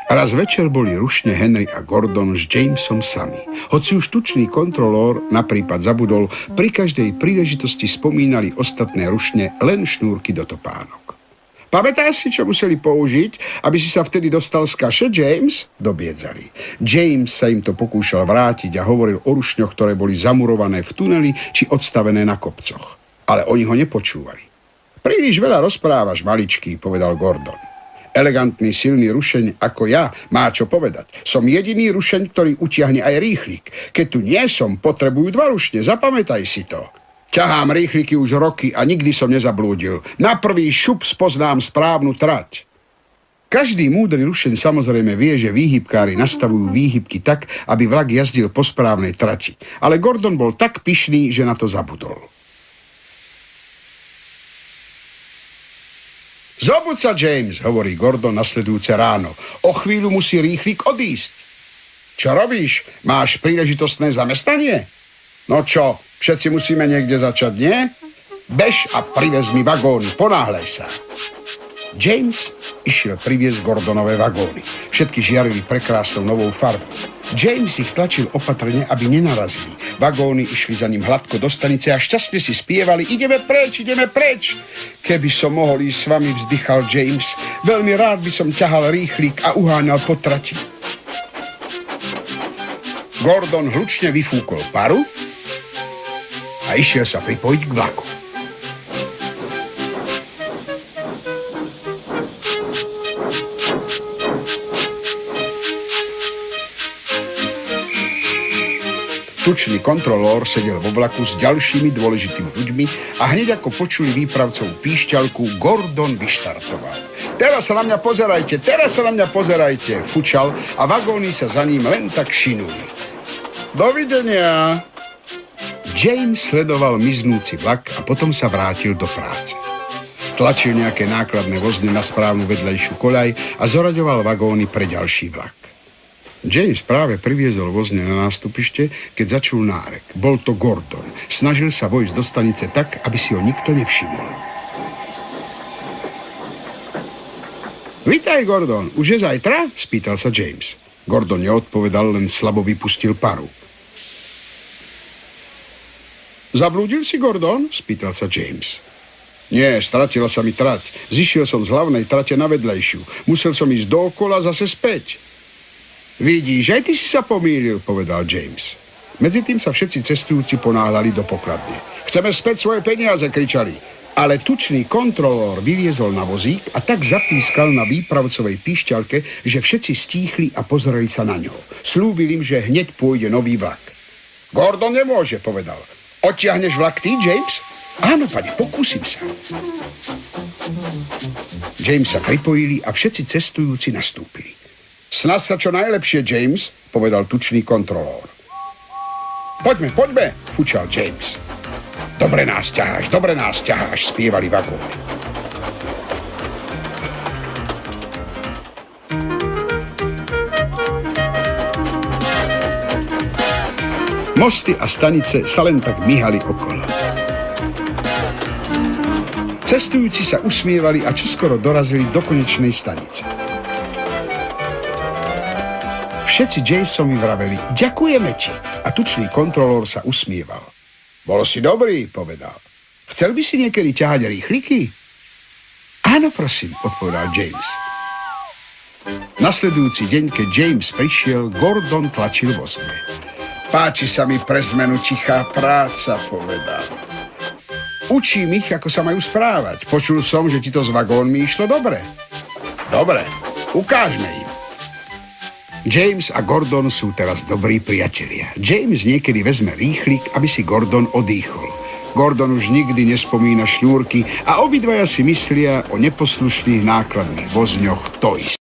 Raz večer boli rušne Henry a Gordon s Jamesom sami. Hoci už tučný kontrolór na prípad zabudol, pri každej príležitosti spomínali ostatné rušne len šnúrky do topánok. Pamätáš si, čo museli použiť, aby si sa vtedy dostal z kaše, James? Dobiedzali. James sa im to pokúšal vrátiť a hovoril o rušňoch, ktoré boli zamurované v tuneli či odstavené na kopcoch. Ale oni ho nepočúvali. Príliš veľa rozprávaš, maličký, povedal Gordon. Elegantný, silný rušeň ako ja má čo povedať. Som jediný rušeň, ktorý utiahne aj rýchlik. Keď tu nie som, potrebujú 2 rušne, zapamätaj si to. Ťahám rýchliky už roky a nikdy som nezablúdil. Na prvý šup spoznám správnu trať. Každý múdry rušeň samozrejme vie, že výhybkári nastavujú výhybky tak, aby vlak jazdil po správnej trati. Ale Gordon bol tak pyšný, že na to zabudol. Zobud sa, James, hovorí Gordon nasledujúce ráno. O chvíľu musí rýchlik odísť. Čo robíš? Máš príležitostné zamestnanie? No čo, všetci musíme niekde začať, nie? Bež a privez mi vagóny, ponáhľaj sa. James išiel priviesť Gordonové vagóny. Všetky žiarili prekrásnou novou farbou. James ich tlačil opatrne, aby nenarazili. Vagóny išli za ním hladko do stanice a šťastne si spievali: ideme preč, ideme preč. Keby som mohol ísť s vami, vzdychal James. Veľmi rád by som ťahal rýchlik a uháňal po trati. Gordon hlučne vyfúkol paru a išiel sa pripojiť k vlaku. Tučný kontrolór sedel vo vlaku s ďalšími dôležitými ľuďmi a hneď ako počuli výpravcovú píšťalku, Gordon vyštartoval. Teraz sa na mňa pozerajte, fučal a vagóny sa za ním len tak šinuli. Dovidenia. James sledoval miznúci vlak a potom sa vrátil do práce. Tlačil nejaké nákladné vozne na správnu vedľajšiu koľaj a zoraďoval vagóny pre ďalší vlak. James práve priviezol vozne na nástupište, keď začul nárek. Bol to Gordon. Snažil sa vojsť do stanice tak, aby si ho nikto nevšimol. Vitaj, Gordon. Už je zajtra? Spýtal sa James. Gordon neodpovedal, len slabo vypustil paru. Zablúdil si, Gordon? Spýtal sa James. Nie, stratila sa mi trať. Zišiel som z hlavnej trate na vedľajšiu. Musel som ísť dookola zase späť. Vidíš, aj ty si sa pomýlil, povedal James. Medzitým sa všetci cestujúci ponáhľali do pokladne. Chceme späť svoje peniaze, kričali. Ale tučný kontrolór vyliezol na vozík a tak zapískal na výpravcovej píšťalke, že všetci stíchli a pozreli sa na ňo. Slúbil im, že hneď pôjde nový vlak. Gordon nemôže, povedal. Odtiahneš vlak ty, James? Áno, pane, pokúsim sa. James sa pripojili a všetci cestujúci nastúpili. Snaž sa čo najlepšie, James, povedal tučný kontrolór. Poďme, fučal James. Dobre nás ťaháš, spievali vagóny. Mosty a stanice sa len tak myhali okolo. Cestujúci sa usmievali a čoskoro dorazili do konečnej stanice. Všetci Jamesovi vraveli: ďakujeme ti. A tučný kontrolór sa usmieval. Bol si dobrý, povedal. Chcel by si niekedy ťahať rýchliky? Áno, prosím, odpovedal James. Nasledujúci deň, keď James prišiel, Gordon tlačil vozne. Páči sa mi pre zmenu tichá práca, povedal. Učím ich, ako sa majú správať. Počul som, že ti to s vagónmi išlo dobre. Dobre, ukážme im. James a Gordon sú teraz dobrí priatelia. James niekedy vezme rýchlik, aby si Gordon odýchol. Gordon už nikdy nespomína šňúrky a obidvaja si myslia o neposlušných nákladných vozňoch to isté.